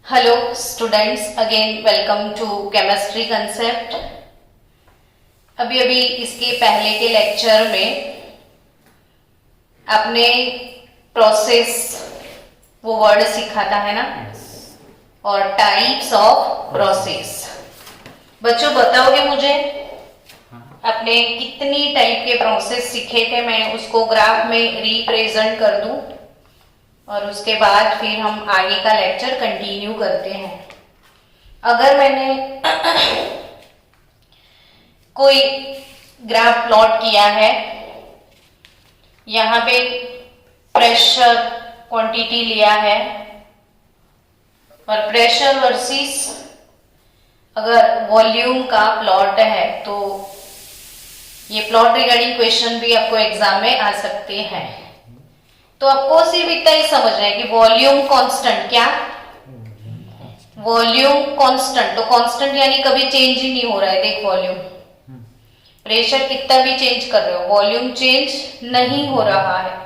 Hello students, again welcome to chemistry concept. अभी अभी इसके पहले के लेक्चर में आपने प्रोसेस वो वर्ड सीखा था, है ना? और टाइप्स ऑफ प्रोसेस। बच्चों बताओगे मुझे आपने कितनी टाइप के प्रोसेस सीखे थे? मैं उसको ग्राफ में रिप्रेजेंट कर दूं और उसके बाद फिर हम आगे का लेक्चर कंटिन्यू करते हैं। अगर मैंने कोई ग्राफ प्लॉट किया है, यहां पे प्रेशर क्वांटिटी लिया है और प्रेशर वर्सेस अगर वॉल्यूम का प्लॉट है, तो ये प्लॉट रिगार्डिंग क्वेश्चन भी आपको एग्जाम में आ सकते हैं। तो आपको सिर्फ इतना ही समझना है कि वॉल्यूम कांस्टेंट, क्या वॉल्यूम कांस्टेंट, तो कांस्टेंट यानी कभी चेंज ही नहीं हो रहा है। देख, वॉल्यूम प्रेशर कितना भी चेंज कर रहे हो, वॉल्यूम चेंज नहीं हो रहा है।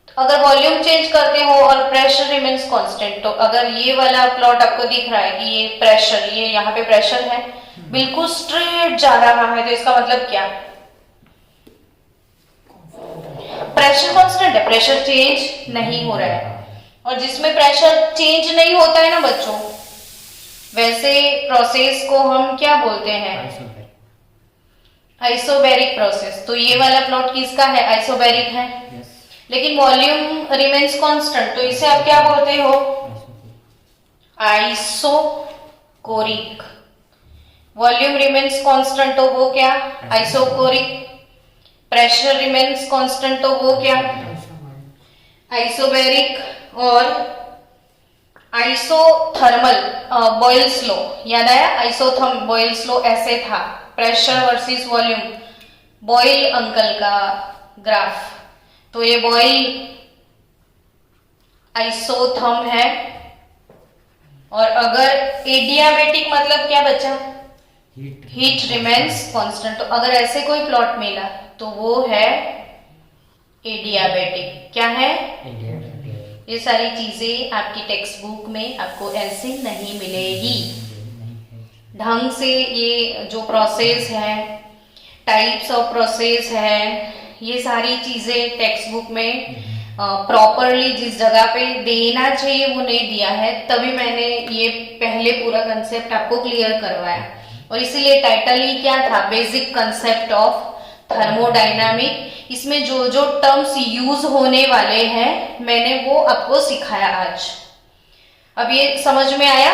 तो अगर वॉल्यूम चेंज करते हो और प्रेशर रिमेन्स कांस्टेंट, तो अगर ये वाला प्लॉट आपको दिख रहा है कि ये प्रेशर, ये यहाँ पे प्रेशर है, बिल्कुल स्ट्रेट जा रहा है, तो इसका मतलब क्या? प्रेशर कांस्टेंट है, प्रेशर चेंज नहीं हो रहा है। और जिसमें प्रेशर चेंज नहीं होता है ना बच्चों, वैसे प्रोसेस को हम क्या बोलते हैं? Isobaric process. तो ये वाला प्लॉट किसका है? आइसोबैरिक है। लेकिन वॉल्यूम रिमेन्स कांस्टेंट, तो इसे आप क्या बोलते हो? आइसोकोरिक। वॉल्यूम रिमेन्स कांस्टेंट, तो वो क्या? आइसोकोरिक। प्रेशर रिमेन्स कांस्टेंट, तो वो क्या? आइसोबैरिक। और आइसोथर्मल बॉयल्स लॉ, याद आया? आइसोथर्म बॉयल्स लॉ ऐसे था, pressure versus volume, Boyle uncle का ग्राफ। तो ये बॉयल आइसोथर्म है। और अगर एडियाबेटिक मतलब क्या बच्चा? Heat remains constant. तो अगर ऐसे कोई प्लॉट मिला तो वो है एडियाबेटिक। क्या है? ये सारी चीजें आपकी टेक्स्ट बुक में आपको ऐसे नहीं मिलेगी। ढंग से ये जो प्रोसेस है, टाइप्स ऑफ प्रोसेस है, ये सारी चीजें टेक्स्ट बुक में प्रॉपरली जिस जगह पे देना चाहिए वो नहीं दिया है, तभी मैंने ये पहले पूरा कंसेप्ट आपको क्लियर करवाया। और इसीलिए टाइटल ही क्या था? Basic concept of thermodynamic. इसमें जो जो टर्म्स यूज होने वाले हैं मैंने वो आपको सिखाया आज। अब ये समझ में आया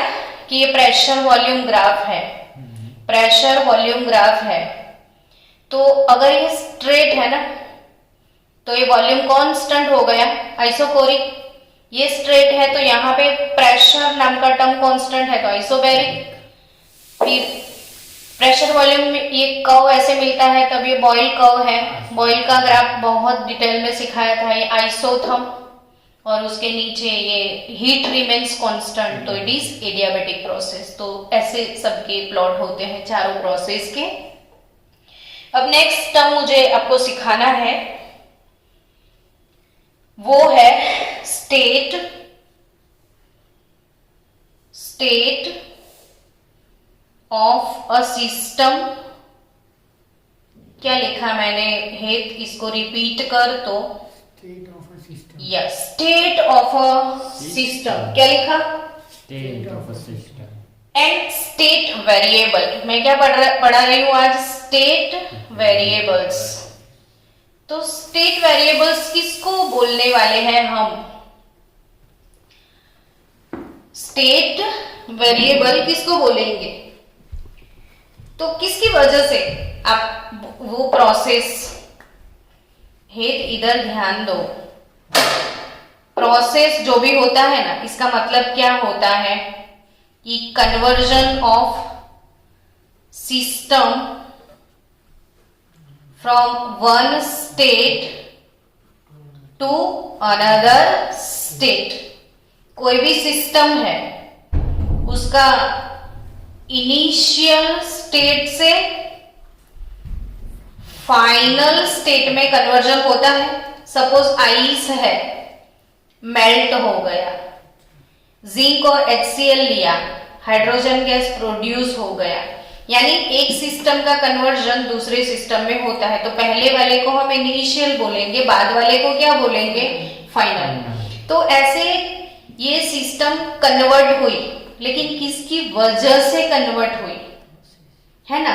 कि ये प्रेशर वॉल्यूम ग्राफ है, प्रेशर वॉल्यूम ग्राफ है। तो अगर ये स्ट्रेट है ना, तो ये वॉल्यूम कांस्टेंट हो गया, आइसोकोरिक। ये स्ट्रेट है तो यहाँ पे प्रेशर नाम का टर्म कांस्टेंट है, तो आइसोबैरिक। फिर प्रेशर वॉल्यूम में ये कर्व ऐसे मिलता है, तब ये बॉयल कर्व है। बॉयल का ग्राफ बहुत डिटेल में सिखाया था, ये आइसोथर्म। और उसके नीचे ये हीट रिमेन्स कांस्टेंट, तो इट इज एडियाबेटिक प्रोसेस। तो ऐसे सबके प्लॉट होते हैं चारों प्रोसेस के। अब नेक्स्ट टर्म मुझे आपको सिखाना है, वो है स्टेट ऑफ अ सिस्टम। क्या लिखा मैंने हेत? इसको रिपीट कर तो state of a system. Yes, state of a system. क्या लिखा? State of a system. And state variable. मैं क्या पढ़ा रही हूं आज? State variables. तो स्टेट वेरिएबल्स किसको बोलने वाले हैं हम? स्टेट वेरिएबल किसको बोलेंगे? तो किसकी वजह से आप वो प्रोसेस, हेत इधर ध्यान दो, प्रोसेस जो भी होता है ना, इसका मतलब क्या होता है कि conversion of system from one state to another state. कोई भी सिस्टम है, उसका इनिशियल स्टेट से फाइनल स्टेट में कन्वर्जन होता है। सपोज आइस है, मेल्ट हो गया, जिंक और HCl लिया, हाइड्रोजन गैस प्रोड्यूस हो गया। यानी एक सिस्टम का कन्वर्जन दूसरे सिस्टम में होता है। तो पहले वाले को हम इनिशियल बोलेंगे, बाद वाले को क्या बोलेंगे, फाइनल। तो ऐसे ये सिस्टम कन्वर्ट हुई, लेकिन किसकी वजह से कन्वर्ट हुई, है ना।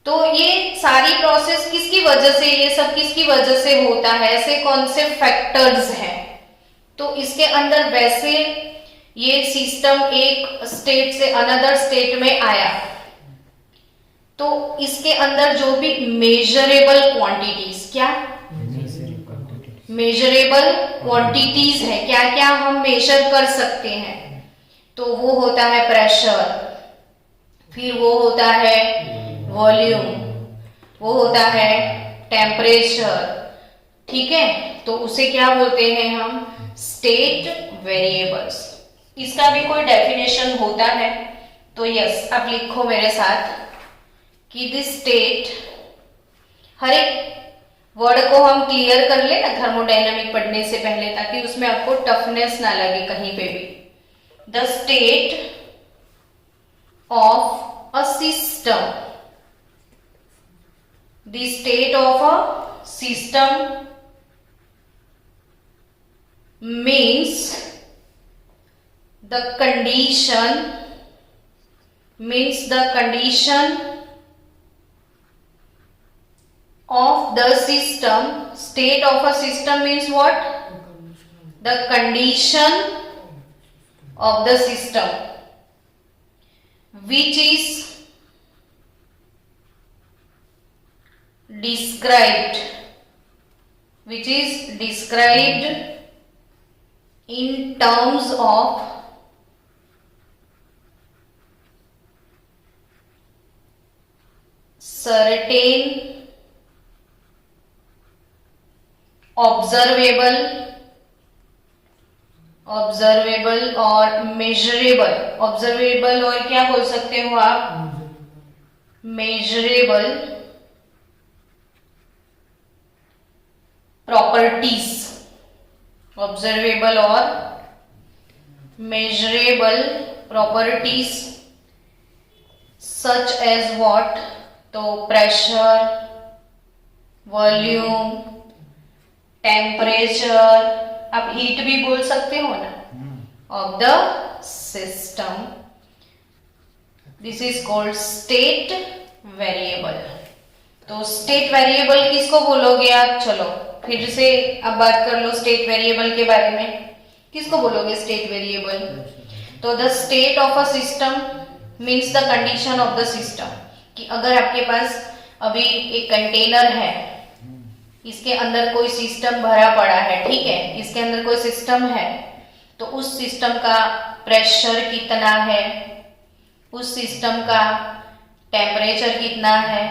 तो ये सारी प्रोसेस किसकी वजह से, ये सब किसकी वजह से होता है, ऐसे कौन से फैक्टर्स हैं। तो इसके अंदर वैसे ये सिस्टम एक स्टेट से अनदर स्टेट में आया, तो इसके अंदर जो भी मेजरेबल क्वांटिटीज, क्या मेजरेबल क्वांटिटीज है, क्या क्या हम मेजर कर सकते हैं, तो वो होता है प्रेशर, फिर वो होता है वॉल्यूम, वो होता है टेम्परेचर, ठीक है। तो उसे क्या बोलते हैं हम, स्टेट वेरिएबल्स। इसका भी कोई डेफिनेशन होता है, तो यस आप लिखो मेरे साथ कि दिस स्टेट, हर एक वर्ड को हम क्लियर कर ले ना थर्मोडायनामिक पढ़ने से पहले, ताकि उसमें आपको टफनेस ना लगे कहीं पे भी। The state of a system, the state of a system means the condition, of the system. State of a system means what? The condition of the system, which is described in terms of certain observable और measurable, observable और क्या बोल सकते हो आप, measurable properties, observable और measurable properties such as what, तो pressure, volume, temperature, आप हीट भी बोल सकते हो ना, of the system. This is called state variable. तो स्टेट वेरिएबल किसको बोलोगे आप, चलो फिर से अब बात कर लो स्टेट वेरिएबल के बारे में। किसको बोलोगे स्टेट वेरिएबल, तो the state of a system means the condition of the system, कि अगर आपके पास अभी एक कंटेनर है, इसके अंदर कोई सिस्टम भरा पड़ा है, ठीक है, इसके अंदर कोई सिस्टम है, तो उस सिस्टम का प्रेशर कितना है, उस सिस्टम का टेम्परेचर कितना है,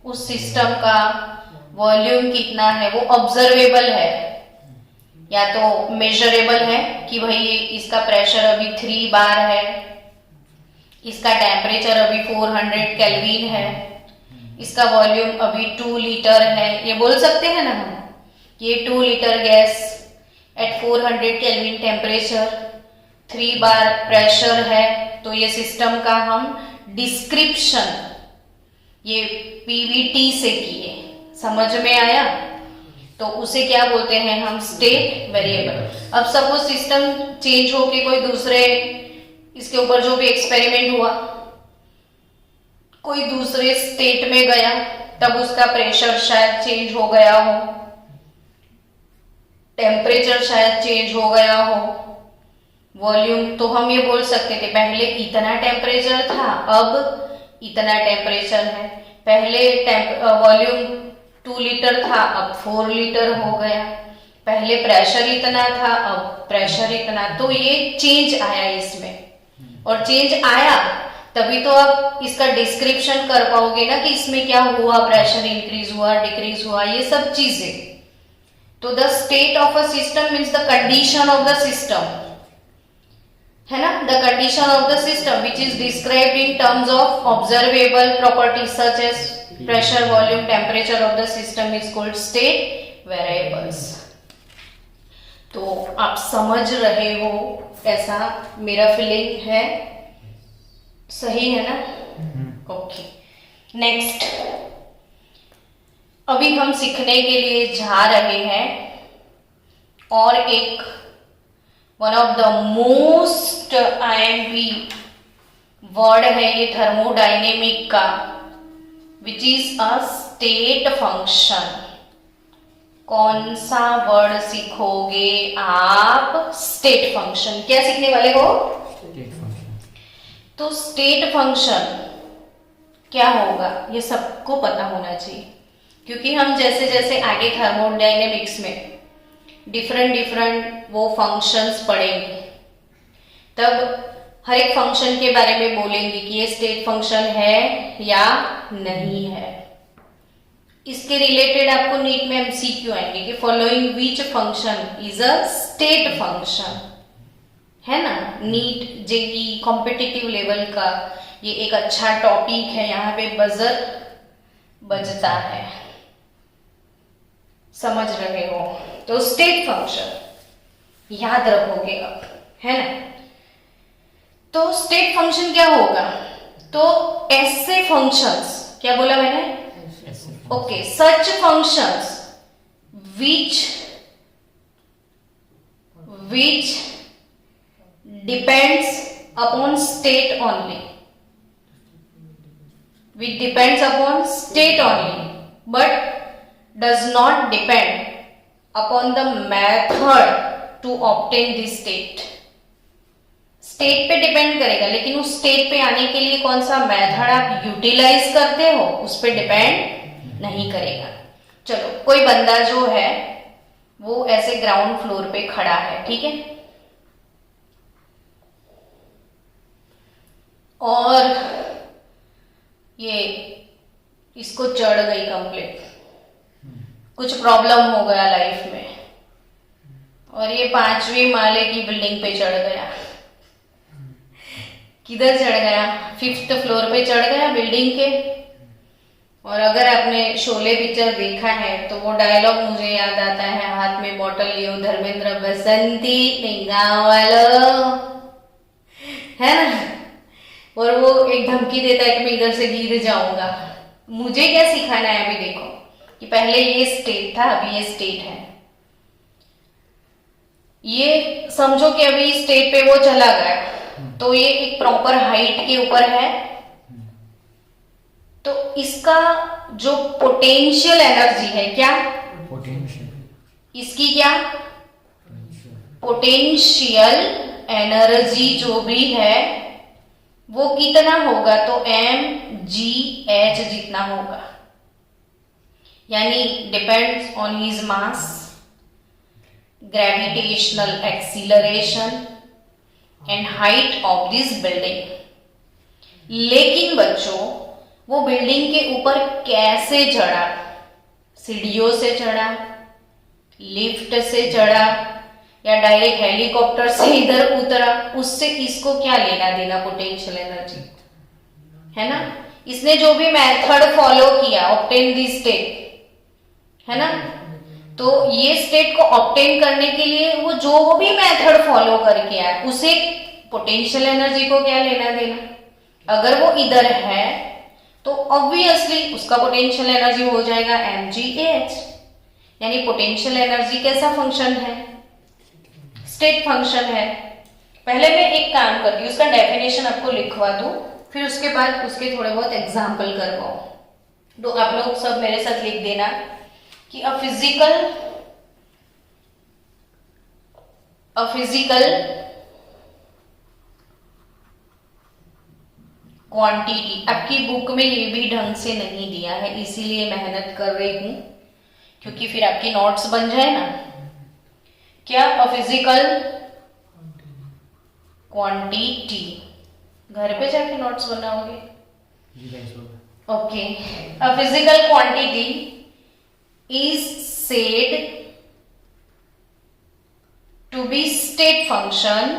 उस सिस्टम का वॉल्यूम कितना है, वो ऑब्जर्वेबल है या तो मेजरेबल है कि भाई इसका प्रेशर अभी 3 बार है, इसका टेम्परेचर अभी 400 केल्विन है, इसका वॉल्यूम अभी 2 लीटर है, ये बोल सकते हैं ना हम, ये 2 litre gas at 400 kelvin temperature 3 bar pressure है। तो ये सिस्टम का हम डिस्क्रिप्शन ये पीवीटी से किए, समझ में आया, तो उसे क्या बोलते हैं हम, स्टेट वेरिएबल। अब सपोज सिस्टम चेंज होके कोई दूसरे, इसके ऊपर जो भी एक्सपेरिमेंट हुआ, कोई दूसरे स्टेट में गया, तब उसका प्रेशर शायद चेंज हो गया हो, टेम्परेचर शायद चेंज हो गया हो, वॉल्यूम, तो हम ये बोल सकते थे पहले इतना टेम्परेचर था, अब इतना टेम्परेचर है, पहले वॉल्यूम 2 लीटर था, अब 4 लीटर हो गया, पहले प्रेशर इतना था, अब प्रेशर इतना, तो ये चेंज आया इसमें, और चेंज आया तभी तो आप इसका डिस्क्रिप्शन कर पाओगे ना कि इसमें क्या हुआ, प्रेशर इंक्रीज हुआ, डिक्रीज हुआ, ये सब चीजें। तो the state of a system means the condition of the system, है ना, the condition of the system which is described in terms of observable properties such as pressure, volume, temperature of the system is called state variables. तो आप समझ रहे हो ऐसा मेरा feeling है, सही है ना? ओके, नेक्स्ट अभी हम सीखने के लिए जा रहे हैं और एक one of the most IMP word है ये थर्मोडायनेमिक का, which is a state function. कौन सा वर्ड सीखोगे आप? State function. क्या सीखने वाले हो? State function. तो स्टेट फंक्शन क्या होगा ये सबको पता होना चाहिए, क्योंकि हम जैसे जैसे आगे थर्मोडायनेमिक्स में डिफरेंट वो फंक्शंस पढ़ेंगे, तब हर एक फंक्शन के बारे में बोलेंगे कि ये स्टेट फंक्शन है या नहीं है। इसके रिलेटेड आपको नीट में MCQ आएंगे कि following which function is a state function, है ना? नीट जेई कॉम्पिटिटिव लेवल का ये एक अच्छा टॉपिक है, यहाँ पे बजर बजता है, समझ रहे हो? तो स्टेट फंक्शन याद रखोगे अब, है ना? तो स्टेट फंक्शन क्या होगा? तो ऐसे फंक्शंस, क्या बोला मैंने? Okay, such functions which depends upon state only, which depends upon state only but does not depend upon the method to obtain this state. State पे डिपेंड करेगा, लेकिन उस स्टेट पे आने के लिए कौन सा मेथड आप यूटिलाइज करते हो उस पे डिपेंड नहीं करेगा। चलो, कोई बंदा जो है वो ऐसे ग्राउंड फ्लोर पे खड़ा है, ठीक है, और ये इसको चढ़ गई कंप्लीट, कुछ प्रॉब्लम हो गया लाइफ में और ये 5वीं माले की बिल्डिंग पे चढ़ गया। किधर चढ़ गया? 5th फ्लोर पे चढ़ गया बिल्डिंग के। और अगर आपने शोले पिक्चर देखा है तो वो डायलॉग मुझे याद आता है, हाथ में बॉटल लियो धर्मेंद्र बसंती नहीं गाँव वालों, है ना? और वो एक धमकी देता है कि मैं इधर से गिर जाऊंगा। मुझे क्या सिखाना है अभी? देखो कि पहले ये स्टेट था, अभी ये स्टेट है। ये समझो कि अभी स्टेट पे वो चला गया, तो ये एक प्रॉपर हाइट के ऊपर है, तो इसका जो पोटेंशियल एनर्जी है, क्या पोटेंशियल, इसकी क्या पोटेंशियल एनर्जी जो भी है वो कितना होगा? तो mgh जितना होगा, यानी depends on his mass, gravitational acceleration and height of this building. लेकिन बच्चों, वो बिल्डिंग के ऊपर कैसे चढ़ा? सीढ़ियों से चढ़ा, लिफ्ट से चढ़ा, या डायरेक्ट हेलीकॉप्टर से इधर उतरा? उससे इसको क्या लेना देना पोटेंशियल एनर्जी, है ना? इसने जो भी मेथड फॉलो किया ऑब्टेन दी स्टेट, है ना? तो ये स्टेट को ऑब्टेन करने के लिए वो जो भी मेथड फॉलो करके आया, उसे पोटेंशियल एनर्जी को क्या लेना देना? अगर वो इधर है तो ऑब्वियसली उसका पोटेंशियल एनर्जी हो जाएगा mgh, यानी पोटेंशियल एनर्जी कैसा फंक्शन है? स्टेट फंक्शन है। पहले मैं एक काम करती हूँ, उसका डेफिनेशन आपको लिखवा दूं, फिर उसके बाद उसके थोड़े बहुत एग्जाम्पल करवाओ। तो आप लोग सब मेरे साथ लिख देना कि अ फिजिकल क्वांटिटी, आपकी बुक में ये भी ढंग से नहीं दिया है, इसीलिए मेहनत कर रही हूं, क्योंकि फिर आपकी नोट्स बन जाए ना। क्या? अ फिजिकल क्वांटिटी, घर पे जाके नोट्स बनाओगे? Okay, a physical quantity is said to be state function.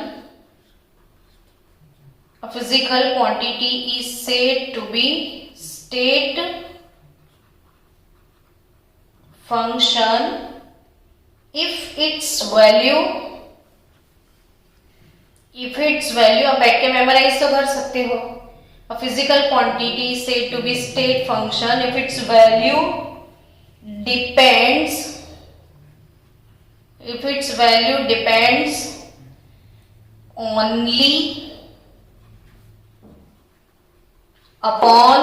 A physical quantity is said to be state function if its value if its value, आप बैठ के मेमोराइज तो कर सकते हो। A physical quantity said to be state function if its value depends, if its value depends only upon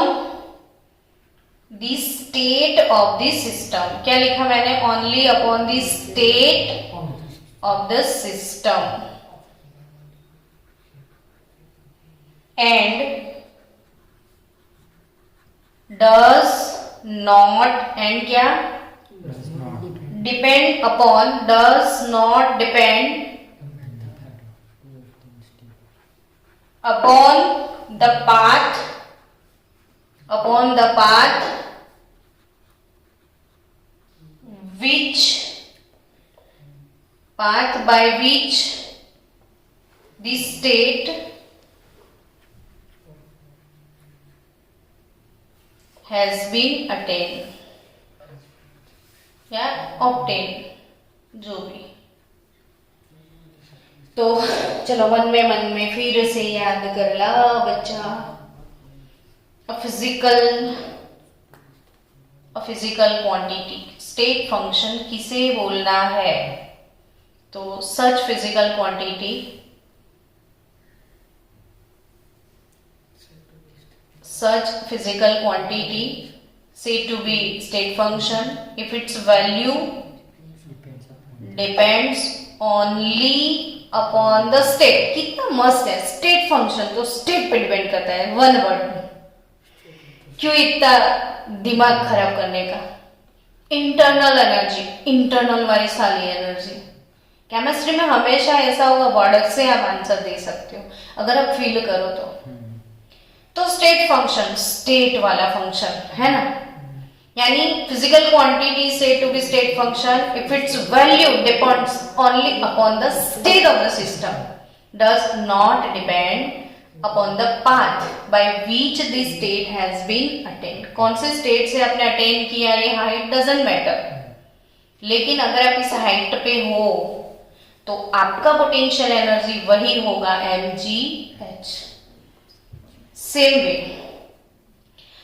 the state of the system। क्या लिखा मैंने? only upon the state of the system and does not, and क्या? Does not depend upon, does not depend upon the path, upon the path which, path by which the state has been attained या obtain, जो भी। तो चलो मन में फिर से याद कर ला बच्चा। A physical quantity state function किसे बोलना है? तो such physical quantity, such physical quantity said to be state function if its value depends only upon the state। कितना मस्त है, स्टेट फंक्शन तो स्टेट पे डिपेंड करता है, वन वर्ड में। क्यों इतना दिमाग खराब करने का? इंटरनल एनर्जी, इंटरनल वाली सारी एनर्जी। केमिस्ट्री में हमेशा ऐसा होगा, वर्ड से आप आंसर दे सकते हो अगर आप फील करो तो स्टेट फंक्शन स्टेट वाला फंक्शन है ना, यानी फिजिकल क्वांटिटी से to be state function if its value depends only upon the state of the system, does not depend upon the path by which the state has been attained. कौन से state से आपने attain किया, ये height doesn't matter, लेकिन अगर आप इस हाइट पे हो तो आपका पोटेंशियल एनर्जी वही होगा mgh। सेम वे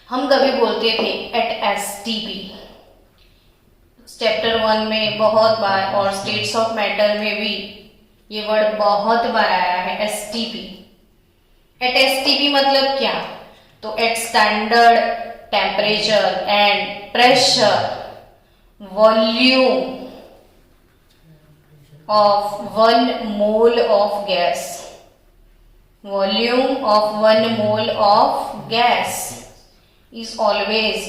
हम कभी बोलते थे एट STP, चैप्टर 1 में बहुत बार, और स्टेट्स ऑफ मैटर में भी ये वर्ड बहुत बार आया है, STP। एट STP मतलब क्या? तो at standard temperature and pressure volume of 1 mole of gas, volume of 1 mole of gas is always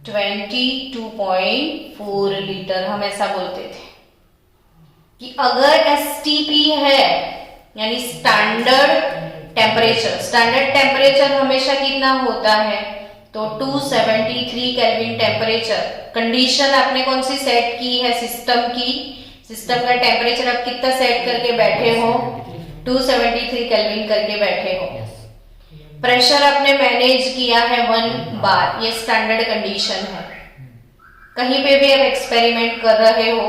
22.4 litre. हम ऐसा बोलते थे कि अगर STP है यानी स्टैंडर्ड टेम्परेचर हमेशा कितना होता है? तो 273 केल्विन टेम्परेचर। कंडीशन आपने कौन सी सेट की है? सिस्टम की, सिस्टम का टेम्परेचर आप कितना सेट करके बैठे हो? 273 केल्विन करके बैठे हो। प्रेशर आपने मैनेज किया है 1 बार, ये स्टैंडर्ड कंडीशन है। कहीं पे भी आप एक्सपेरिमेंट कर रहे हो,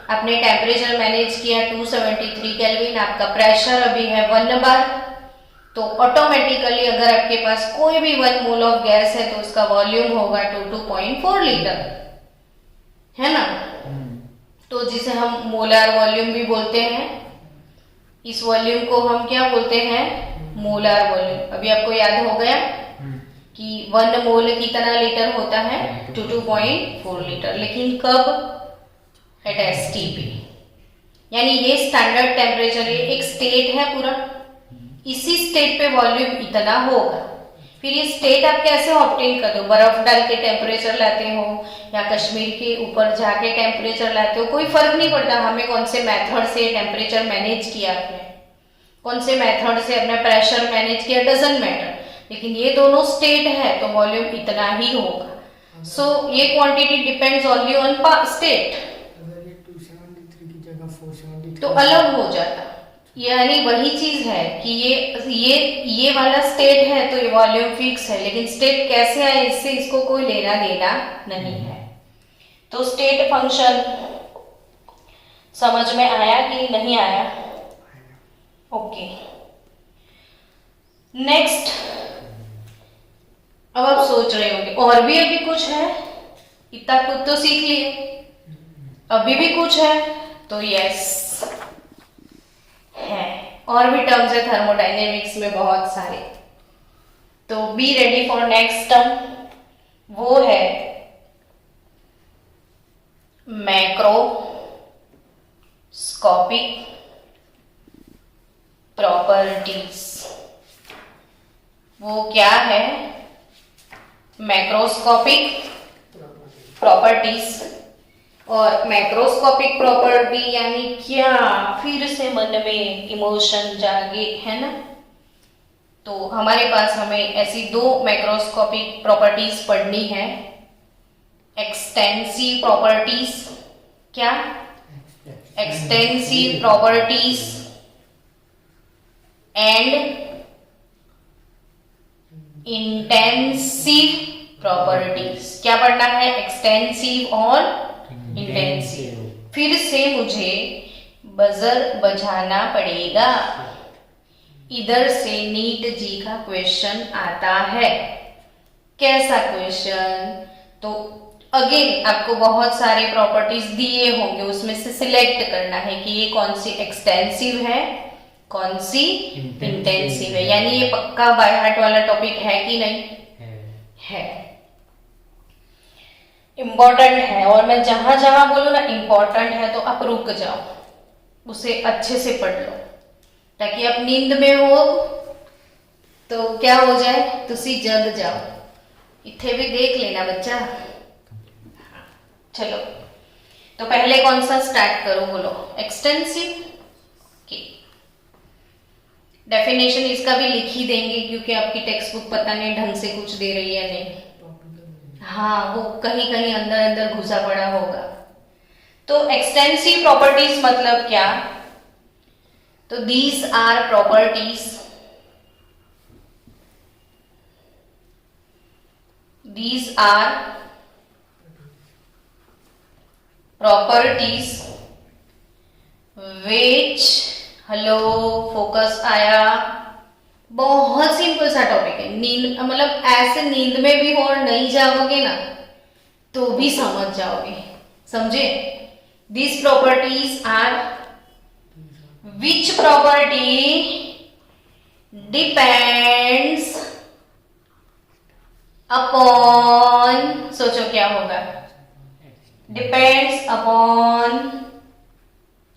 आपने टेम्परेचर मैनेज किया 273 केल्विन, आपका प्रेशर अभी है 1 बार, तो ऑटोमेटिकली अगर आपके पास कोई भी 1 मोल ऑफ गैस है तो उसका वॉल्यूम होगा 22.4 लीटर, है ना? तो जिसे हम मोलार वॉल्यूम भी बोलते हैं, इस वॉल्यूम को हम क्या बोलते हैं? Molar volume. अभी आपको याद हो गया कि 1 मोल कितना लीटर होता है? 22.4 लीटर। लेकिन कब? एट STP, यानी ये स्टैंडर्ड टेम्परेचर, ये एक स्टेट है पूरा, इसी स्टेट पे वॉल्यूम इतना होगा। फिर ये स्टेट आप कैसे ऑब्टेन कर दो? बर्फ डाल के टेम्परेचर लाते हो या कश्मीर के ऊपर जाके टेम्परेचर लाते हो, कोई फर्क नहीं पड़ता हमें कौन से मेथड से टेम्परेचर मैनेज किया आपने, कौन से मेथड से अपने प्रेशर मैनेज किया, डजंट मैटर, लेकिन ये दोनों स्टेट है तो वॉल्यूम इतना ही होगा। सो ये quantity depends only on state. अगर ये 273 की जगह 473 तो अलग हो जाता, यानी वही चीज है कि ये वाला स्टेट है तो ये वॉल्यूम फिक्स है, लेकिन स्टेट कैसे आए इससे इसको कोई लेना देना नहीं है। तो स्टेट फंक्शन समझ में आया कि नहीं आया? ओके। नेक्स्ट, अब आप सोच रहे होंगे और भी अभी कुछ है, इतना कुछ तो सीख लिए, अभी भी कुछ है, तो यस है, और भी टर्म्स है थर्मोडायनेमिक्स में बहुत सारे। तो be ready for next term, वो है मैक्रोस्कोपिक प्रॉपर्टीज। वो क्या है? Macroscopic properties. और मैक्रोस्कोपिक प्रॉपर्टी यानी क्या? फिर से मन में इमोशन जागे, है ना? तो हमारे पास हमें ऐसी दो मैक्रोस्कोपिक प्रॉपर्टीज पढ़नी है। एक्सटेंसिव प्रॉपर्टीज, क्या? Extensive properties and intensive properties. क्या पढ़ना है? एक्सटेंसिव और इंटेंसिव। फिर से मुझे बजर बजाना पड़ेगा। इधर से नीट जी का क्वेश्चन आता है। कैसा क्वेश्चन? तो अगेन आपको बहुत सारे प्रॉपर्टीज दिए होंगे, उसमें से सिलेक्ट करना है कि ये कौन सी एक्सटेंसिव है, कौन सी इंटेंसिव है। यानी ये पक्का बाय हार्ट वाला टॉपिक है कि नहीं? है, इंपॉर्टेंट है। और मैं जहां जहां बोलूं ना इंपॉर्टेंट है, तो आप रुक जाओ, उसे अच्छे से पढ़ लो, ताकि आप नींद में हो तो क्या हो जाए, तुसी जग जाओ। इथे भी देख लेना बच्चा। चलो, तो पहले कौन सा स्टार्ट करो, बोलो? एक्सटेंसिव की डेफिनेशन इसका भी लिख ही देंगे, क्योंकि आपकी टेक्स्ट बुक पता नहीं ढंग से कुछ दे रही है नहीं। हाँ, वो कहीं कहीं अंदर अंदर घुसा पड़ा होगा। तो एक्सटेंसिव प्रॉपर्टीज मतलब क्या? तो these are properties, these are properties which, hello focus आया, बहुत सिंपल सा टॉपिक है। नींद मतलब ऐसे नींद में भी हो और नहीं जाओगे ना तो भी समझ जाओगे, समझे? these properties are which property depends upon, सोचो क्या होगा? Depends upon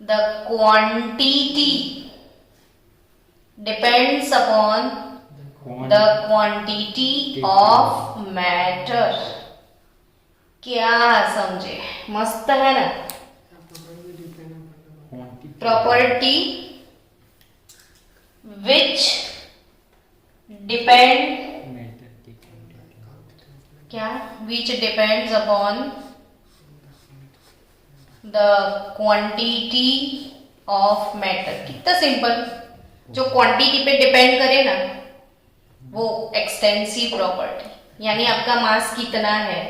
the quantity, depends upon the quantity of matter. क्या समझे? मस्त है ना? प्रॉपर्टी विच डिपेंड, क्या? Which depends upon the quantity of matter. कितना सिंपल। जो क्वांटिटी पे डिपेंड करे ना वो एक्सटेंसिव प्रॉपर्टी। यानी आपका मास कितना है,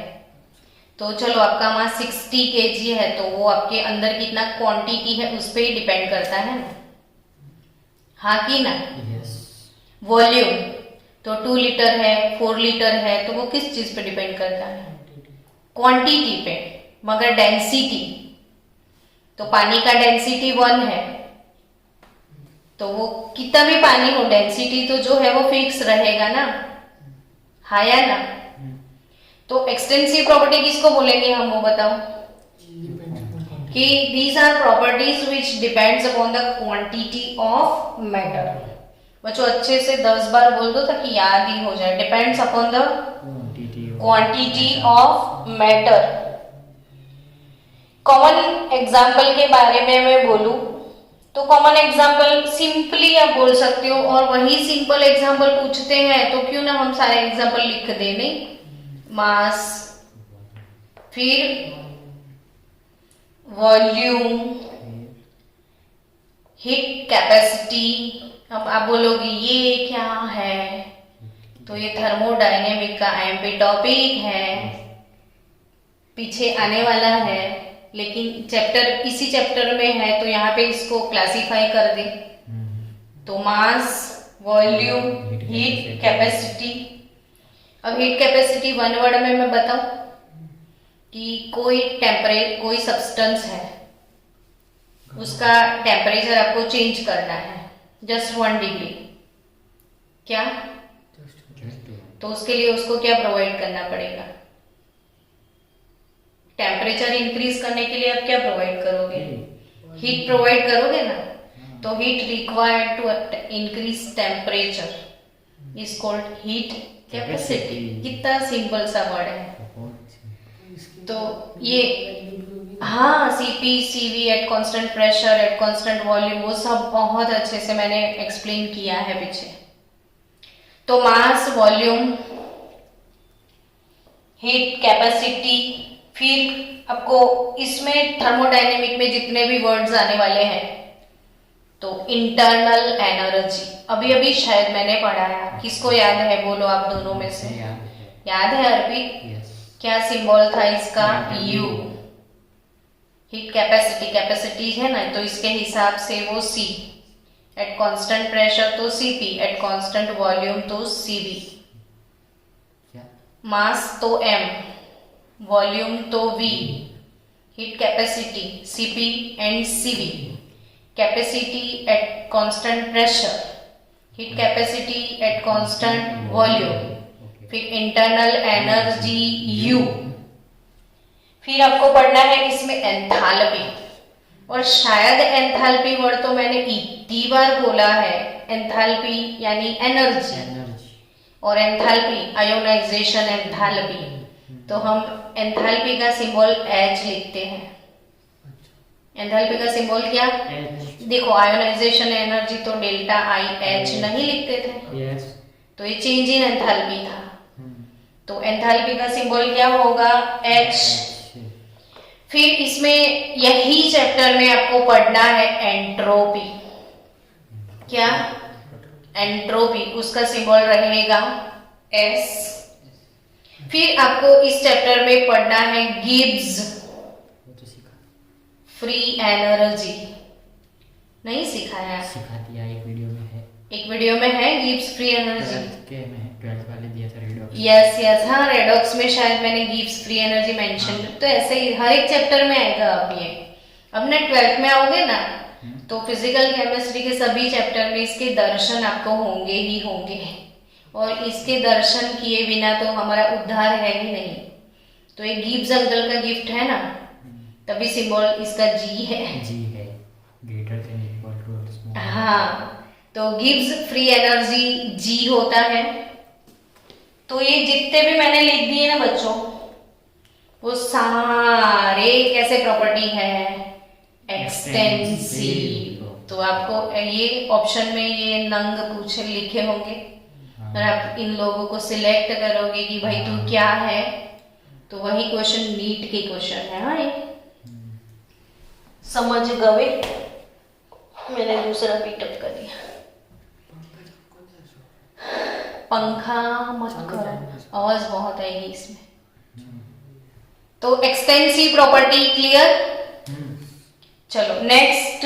तो चलो आपका मास 60 kg है, तो वो आपके अंदर कितना क्वांटिटी है उस पर डिपेंड करता है ना, हाँ कि ना? वॉल्यूम तो 2 लीटर है, 4 लीटर है, तो वो किस चीज पे डिपेंड करता है? क्वांटिटी पे। मगर डेंसिटी, तो पानी का डेंसिटी 1 है, तो वो कितना भी पानी हो डेंसिटी तो जो है वो फिक्स रहेगा ना, हाँ या ना? तो एक्सटेंसिव प्रॉपर्टी किसको बोलेंगे हम, वो बताओ? कि these are properties which depends upon the quantity of matter। बच्चों अच्छे से 10 बार बोल दो ताकि याद ही हो जाए। Depends upon the quantity of matter. Common example के बारे में मैं बोलूं तो कॉमन एग्जाम्पल सिंपली आप बोल सकते हो, और वही सिंपल एग्जाम्पल पूछते हैं तो क्यों ना हम सारे एग्जाम्पल लिख दें। नहीं, मास, फिर वॉल्यूम, हीट कैपेसिटी। अब आप बोलोगे ये क्या है, तो ये थर्मोडायनेमिक का एमपी टॉपिक है, पीछे आने वाला है, लेकिन चैप्टर इसी चैप्टर में है तो यहाँ पे इसको क्लासिफाई कर दे। तो मास, वॉल्यूम, हीट कैपेसिटी। अब हीट कैपेसिटी वन वर्ड में मैं बताऊं कि कोई सब्सटेंस है, उसका टेम्परेचर आपको चेंज करना है जस्ट 1 डिग्री, क्या? तो उसके लिए उसको क्या प्रोवाइड करना पड़ेगा? टेम्परेचर इंक्रीज करने के लिए आप क्या प्रोवाइड करोगे? हीट प्रोवाइड करोगे ना। तो heat required to increase temperature is called heat capacity. कितना सिंपल सा वर्ड है। तो ये हाँ, CP CV at constant pressure at constant volume, वो सब बहुत अच्छे से मैंने एक्सप्लेन किया है पीछे। तो मास, वॉल्यूम, हीट कैपेसिटी, फिर आपको इसमें थर्मोडायनेमिक में जितने भी वर्ड्स आने वाले हैं, तो इंटरनल एनर्जी अभी अभी शायद मैंने पढ़ाया, किसको याद है? बोलो आप दोनों में से। याद है अर्पित? क्या सिंबल था इसका? यू। हीट कैपेसिटी, कैपेसिटी है ना, तो इसके हिसाब से वो सी, एट कांस्टेंट प्रेशर तो सीपी, एट कांस्टेंट वॉल्यूम तो सीवी। मास तो एम, वॉल्यूम तो V, heat capacity CP and CV, capacity at constant pressure, heat capacity at constant volume, फिर इंटरनल एनर्जी यू। फिर आपको पढ़ना है इसमें एंथैल्पी, और शायद एंथैल्पी वर्ड तो मैंने इतनी बार बोला है। एंथैल्पी यानी एनर्जी, और एंथैल्पी आयोनाइजेशन एंथैल्पी, तो हम एंथैल्पी का सिंबल एच लिखते हैं। एंथैल्पी का सिंबल क्या? देखो, आयोनाइजेशन एनर्जी तो डेल्टा आई एच नहीं लिखते थे, तो ये चेंज इन एंथैल्पी था। तो एंथैल्पी का सिंबल क्या होगा? एच। फिर इसमें यही चैप्टर में आपको पढ़ना है एंट्रोपी। क्या? एंट्रोपी, उसका सिंबल रहेगा एस। फिर आपको इस चैप्टर में पढ़ना है गिब्स फ्री एनर्जी। नहीं सिखाया? सिखा दिया, एक वीडियो में है। एक वीडियो में है गिब्स फ्री एनर्जी। 12th वाले दिया था रेडॉक्स। यस यस, हाँ रेडॉक्स में शायद मैंने गिब्स फ्री एनर्जी मेंशन। तो ऐसे ही हर एक चैप्टर में आएगा। अब ये अब ना 12th में आओगे ना, तो फिजिकल केमिस्ट्री के सभी चैप्टर में इसके दर्शन आपको होंगे ही होंगे, और इसके दर्शन किए बिना तो हमारा उद्धार है ही नहीं। तो ये गिब्स अंकल का गिफ्ट है ना, तभी सिंबल इसका जी है। जी है, ग्रेटर देन इक्वल टू और स्मॉल। हाँ, तो गिब्स फ्री एनर्जी जी होता है। तो ये जितने भी मैंने लिख दिए ना बच्चों, वो सारे कैसे प्रॉपर्टी है? एक्सटेंसिव। तो आपको ये ऑप्शन में ये नंग पूछ लिखे होंगे, और आप इन लोगों को सिलेक्ट करोगे कि भाई तू क्या है, तो वही क्वेश्चन नीट के क्वेश्चन है। हाँ, ये समझ गए? मैंने दूसरा पीटअप कर दिया। पंखा मत करो, आवाज बहुत आएगी इसमें। तो एक्सटेंसिव प्रॉपर्टी क्लियर? चलो नेक्स्ट,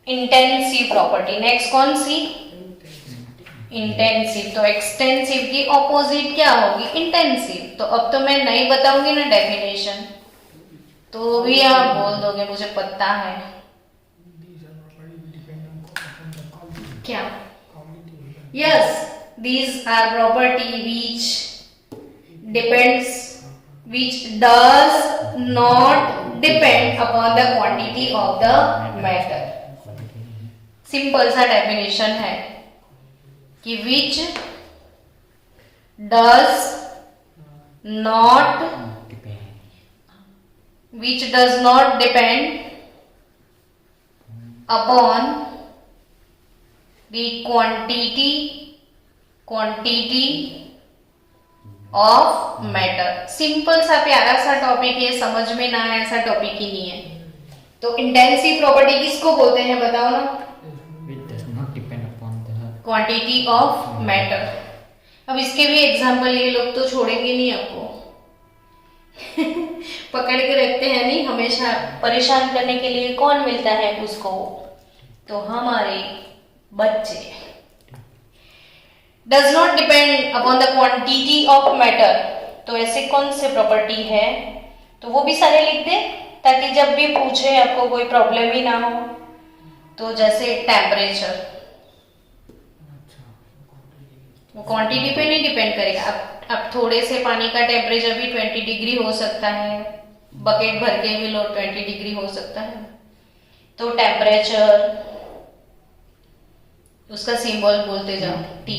इंटेंसिव प्रॉपर्टी। नेक्स्ट कौन सी? इंटेंसिव। तो एक्सटेंसिव की ऑपोजिट क्या होगी? इंटेंसिव। तो अब तो मैं नहीं बताऊंगी ना डेफिनेशन, तो भी आप बोल दोगे मुझे पता है। क्या? Yes, these are property which does not depend upon the quantity of the matter. Simple सा डेफिनेशन है कि which does not depend upon the quantity of matter। Simple सा प्यारा सा टॉपिक है, समझ में ना आए ऐसा टॉपिक ही नहीं है। तो इंटेंसिव प्रॉपर्टी किसको बोलते हैं बताओ ना? Which does not depend upon the quantity of matter. अब इसके भी एग्जांपल ये लोग तो छोड़ेंगे नहीं आपको पकड़ के रखते हैं नहीं, हमेशा परेशान करने के लिए कौन मिलता है उसको? तो हमारे बच्चे। Does not depend upon the quantity of matter, तो ऐसे कौन से प्रॉपर्टी है, तो वो भी सारे लिख दे ताकि जब भी पूछे आपको कोई प्रॉब्लम ही ना हो। तो जैसे टेम्परेचर, वो क्वांटिटी पे नहीं डिपेंड करेगा। अब थोड़े से पानी का टेम्परेचर भी 20 डिग्री हो सकता है, बकेट भर के भी लो 20 डिग्री हो सकता है। तो टेम्परेचर, उसका सिंबल बोलते जाओ, टी।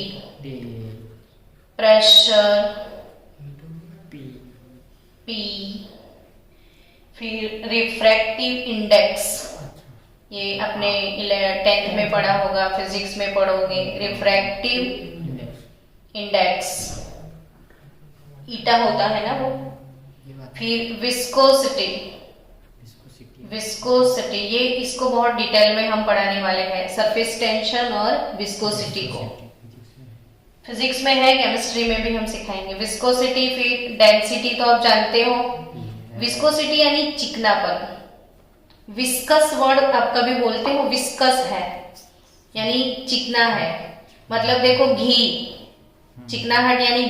Pressure, P. फिर रिफ्रैक्टिव इंडेक्स, ये अपने 10th में पढ़ा होगा, फिजिक्स में पढ़ोगे। रिफ्रैक्टिव इंडेक्स ईटा होता है ना वो। फिर विस्कोसिटी, विस्कोसिटी ये इसको बहुत डिटेल में हम पढ़ाने वाले हैं, सरफेस टेंशन और विस्कोसिटी को। फिजिक्स में है, केमिस्ट्री में भी हम सिखाएंगे विस्कोसिटी। फिर डेंसिटी तो आप जानते हो, विस्कोसिटी यानी चिकनापन। विस्कस वर्ड आप कभी बोलते हो, विस्कस है यानी चिकना है। मतलब देखो घी, चिकनाहट यानी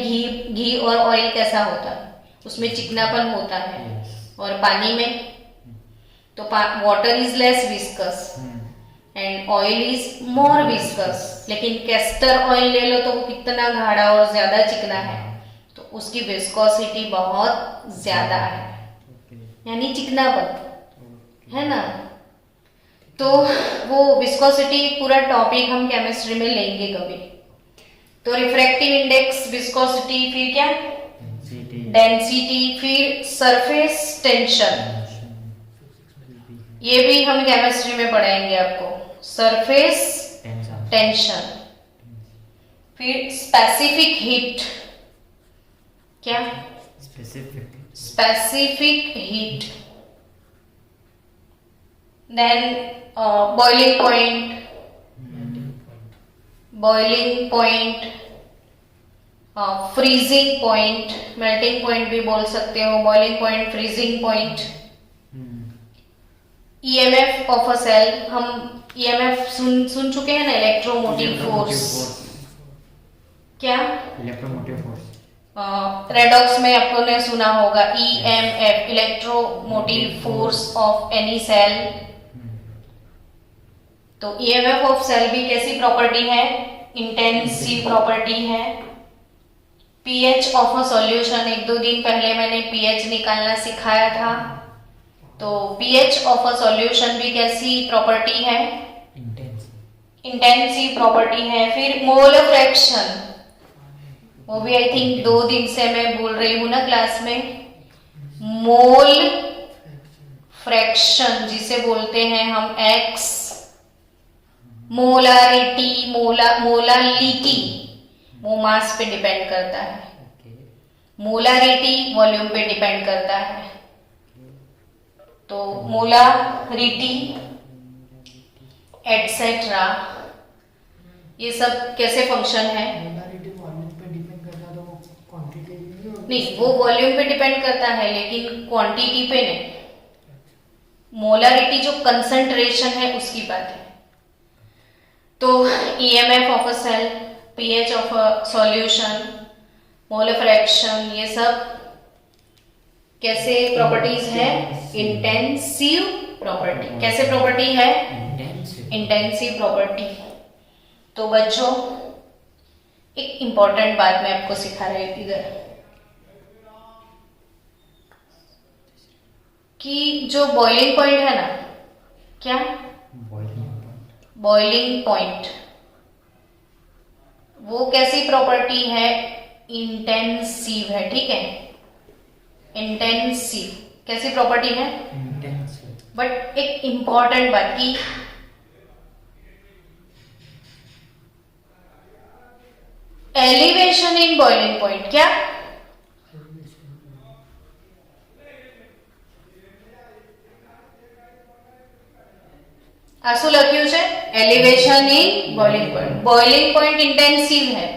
घी और ऑयल कैसा होता है, उसमें चिकनापन होता है। और पानी में तो water is less viscous and oil is more viscous. लेकिन कैस्टर ऑयल ले लो तो वो कितना गाढ़ा और ज्यादा चिकना है, तो उसकी विस्कोसिटी बहुत ज्यादा है, यानी चिकनापन है ना। तो वो विस्कोसिटी पूरा टॉपिक हम केमिस्ट्री में लेंगे कभी। तो रिफ्रैक्टिव इंडेक्स, विस्कोसिटी, फिर क्या डेंसिटी, फिर सरफेस टेंशन, ये भी हम केमिस्ट्री में पढ़ाएंगे आपको, सरफेस टेंशन। फिर स्पेसिफिक हीट, क्या specific heat. Then boiling point, boiling point, freezing point, melting point भी बोल सकते हो, boiling point, freezing point. EMF of a cell, हम ईएमएफ सुन चुके हैं ना, इलेक्ट्रोमोटिव फोर्स। क्या इलेक्ट्रोमोटिव फोर्स, रेडॉक्स में आपको ने सुना होगा EMF, electromotive force of any cell. तो ईएमएफ ऑफ सेल भी कैसी प्रॉपर्टी है, इंटेंसिव प्रॉपर्टी है। पीएच ऑफ अ सॉल्यूशन, 1-2 दिन पहले मैंने पीएच निकालना सिखाया था। तो पीएच ऑफ अ सॉल्यूशन भी कैसी प्रॉपर्टी है, इंटेंसिव प्रॉपर्टी है। फिर मोल फ्रैक्शन, वो भी आई थिंक 2 दिन से मैं बोल रही हूँ ना क्लास में। मोल फ्रैक्शन जिसे बोलते हैं हम एक्स, मोलारिटी, मोलालिटी वो मास पे डिपेंड करता है, मोलारिटी वॉल्यूम पे डिपेंड करता है। तो मोलारिटी एटसेट्रा, ये सब कैसे फंक्शन है। नहीं, वो वॉल्यूम पे डिपेंड करता है लेकिन क्वांटिटी पे नहीं। मोलारिटी जो कंसंट्रेशन है उसकी बात है। तो EMF of a cell, pH of a solution, mole fraction, ये सब कैसे प्रॉपर्टीज है, इंटेंसिव प्रॉपर्टी। कैसे प्रॉपर्टी है, इंटेंसिव प्रॉपर्टी। तो बच्चों एक इंपॉर्टेंट बात मैं आपको सिखा रही थी इधर, कि जो बॉइलिंग पॉइंट है ना, क्या बॉइलिंग पॉइंट, वो कैसी प्रॉपर्टी है, इंटेंसिव है। ठीक है, इंटेंसिव कैसी प्रॉपर्टी है, बट एक इंपॉर्टेंट बात की एलिवेशन इन बॉइलिंग पॉइंट, क्या आंसू लख्યું છે elevation in boiling point. Boiling point intensive है,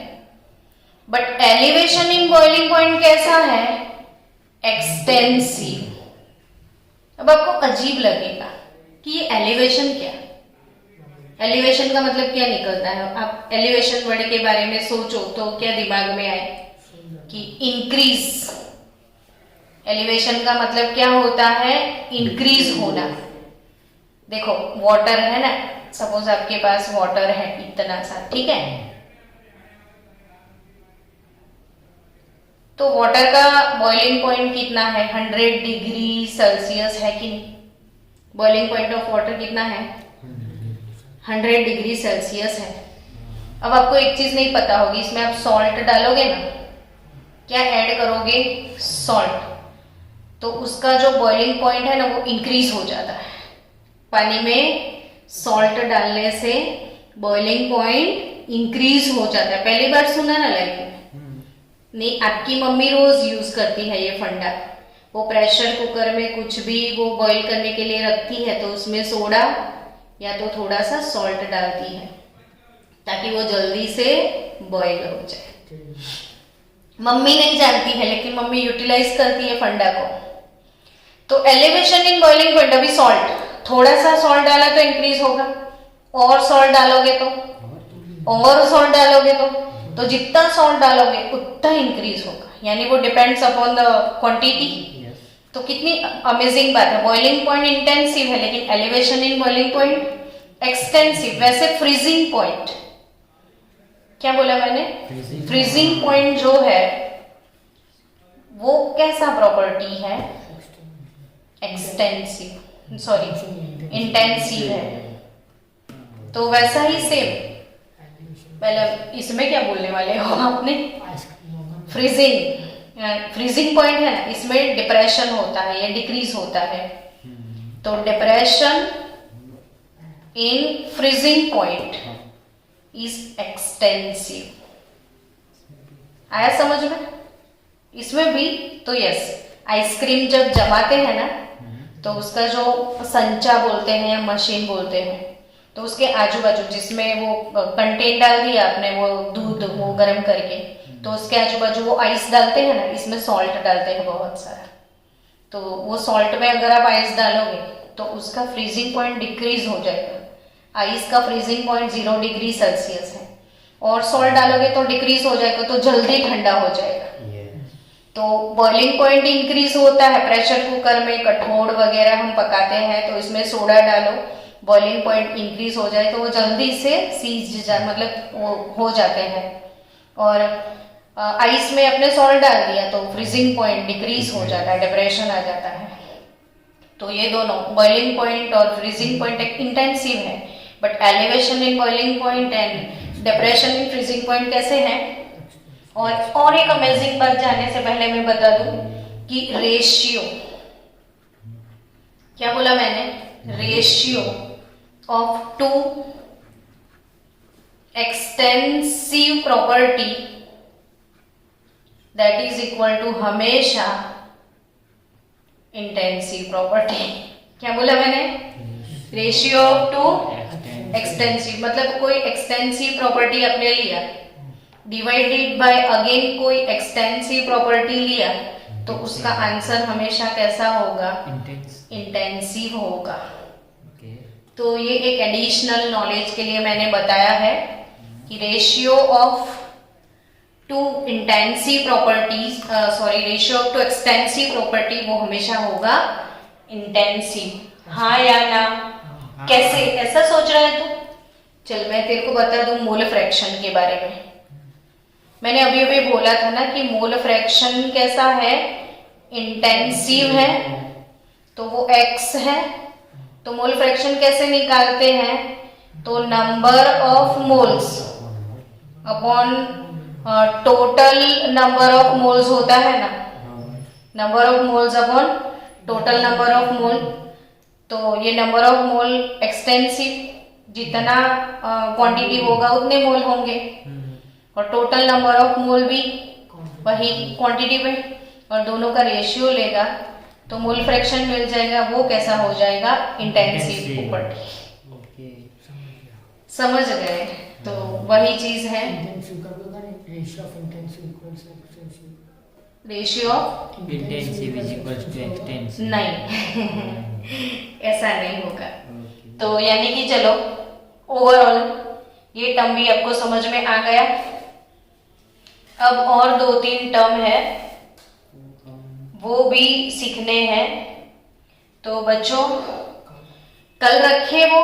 but elevation in boiling point कैसा है, एक्सटेंसिव। अब आपको अजीब लगेगा कि ये एलिवेशन क्या, एलिवेशन का मतलब क्या निकलता है? आप एलिवेशन वर्ड के बारे में सोचो तो क्या दिमाग में आए कि इंक्रीज। एलिवेशन का मतलब क्या होता है? इंक्रीज होना। देखो वाटर है ना, सपोज आपके पास वाटर है इतना सा, ठीक है, तो वाटर का बॉइलिंग पॉइंट कितना है? 100 डिग्री सेल्सियस है कि नहीं? बॉइलिंग पॉइंट ऑफ वाटर कितना है? 100 डिग्री सेल्सियस है। अब आपको एक चीज नहीं पता होगी, इसमें आप सॉल्ट डालोगे ना, क्या ऐड करोगे? सॉल्ट। तो उसका जो बॉइलिंग पॉइंट है ना वो इंक्रीज हो जाता है। पानी में सॉल्ट डालने से बॉइलिंग पॉइंट इंक्रीज हो जाता है। पहली बार सुना ना लाइफ में? नहीं, आपकी मम्मी रोज यूज करती है ये फंडा। वो प्रेशर कुकर में कुछ भी वो बॉईल करने के लिए रखती है तो उसमें सोडा या तो थोड़ा सा सॉल्ट डालती है ताकि वो जल्दी से बॉईल हो जाए। मम्मी नहीं जानती है लेकिन मम्मी यूटिलाइज करती है फंडा को। तो एलिवेशन इन बॉइलिंग पॉइंट, अभी सॉल्ट, थोड़ा सा सॉल्ट डाला तो इंक्रीज होगा, और सॉल्ट डालोगे तो, और सॉल्ट डालोगे तो जितना सॉल्ट डालोगे उतना इंक्रीज होगा। यानी वो डिपेंड्स अपॉन द क्वांटिटी। तो कितनी अमेजिंग बात है। बॉइलिंग पॉइंट इंटेंसिव है लेकिन elevation in boiling point extensive. वैसे फ्रीजिंग पॉइंट, क्या बोला मैंने? फ्रीजिंग पॉइंट जो है वो कैसा प्रॉपर्टी है? एक्सटेंसिव, सॉरी इंटेंसिव है। तो वैसा ही सेम, पहले इसमें क्या बोलने वाले हो आपने? फ्रीजिंग पॉइंट है ना, इसमें डिप्रेशन होता है या डिक्रीज होता है। तो depression in freezing point is extensive. आया समझ में? इसमें भी तो यस, आइसक्रीम जब जमाते हैं ना तो उसका जो संचा बोलते हैं या मशीन बोलते हैं, तो उसके आजू बाजू जिसमें वो कंटेन डाल दिया आपने, वो दूध वो गर्म करके, तो उसके आजू बाजू वो आइस डालते हैं ना, इसमें सॉल्ट डालते हैं बहुत सारा। तो वो सॉल्ट में अगर आप आइस डालोगे तो उसका फ्रीजिंग पॉइंट डिक्रीज हो जाएगा। आइस का फ्रीजिंग पॉइंट 0 डिग्री सेल्सियस है और सॉल्ट डालोगे तो डिक्रीज हो जाएगा, तो जल्दी ठंडा हो जाएगा। तो बॉइलिंग पॉइंट इंक्रीज होता है। प्रेशर कुकर में कठोर वगैरह हम पकाते हैं तो इसमें सोडा डालो, बॉइलिंग पॉइंट इंक्रीज हो जाए तो वो जल्दी से सीज जा, मतलब वो हो जाते हैं। और आइस में अपने सॉल्ट डाल दिया तो फ्रीजिंग पॉइंट डिक्रीज हो जाता है, डिप्रेशन आ जाता है। तो ये दोनों बॉइलिंग पॉइंट और फ्रीजिंग पॉइंट एक इंटेंसिव है, but elevation in boiling point and depression in freezing point कैसे हैं? और एक अमेजिंग बात जानने से पहले मैं बता दूं कि रेशियो, क्या बोला मैंने? Ratio of two extensive property that is equal to हमेशा इंटेंसिव प्रॉपर्टी। क्या बोला मैंने? रेशियो ऑफ टू एक्सटेंसिव, मतलब कोई एक्सटेंसिव प्रॉपर्टी आपने लिया, डिवाइडेड बाय अगेन कोई एक्सटेंसिव प्रॉपर्टी लिया, तो उसका आंसर हमेशा कैसा होगा? इंटेंसिव होगा। तो ये एक एडिशनल नॉलेज के लिए मैंने बताया है कि ratio of two intensive properties, sorry ratio of two extensive property वो हमेशा होगा इंटेंसिव। हाँ या ना? कैसे, ऐसा सोच रहा है तू? चल मैं तेरे को बता दूं मोल फ्रैक्शन के बारे में। मैंने अभी अभी बोला था ना कि मोल फ्रैक्शन कैसा है? इंटेंसिव है, तो वो x है। तो मोल फ्रैक्शन कैसे निकालते हैं? तो number of moles upon total number of moles होता है ना, number of moles upon total number of mole. तो ये नंबर ऑफ मोल एक्सटेंसिव, जितना क्वांटिटी होगा उतने मोल होंगे, और टोटल नंबर ऑफ मोल भी वही क्वांटिटी पे, और दोनों का रेशियो लेगा तो मोल फ्रैक्शन मिल जाएगा। वो कैसा हो जाएगा? Intensive property. समझ गए? तो वही चीज है ratio of intensive is equal to extensive. नहीं ऐसा नहीं होगा। तो यानी कि चलो ओवरऑल ये टर्म भी आपको समझ में आ गया। अब और 2-3 टर्म है वो भी सीखने हैं। तो बच्चों कल रखे वो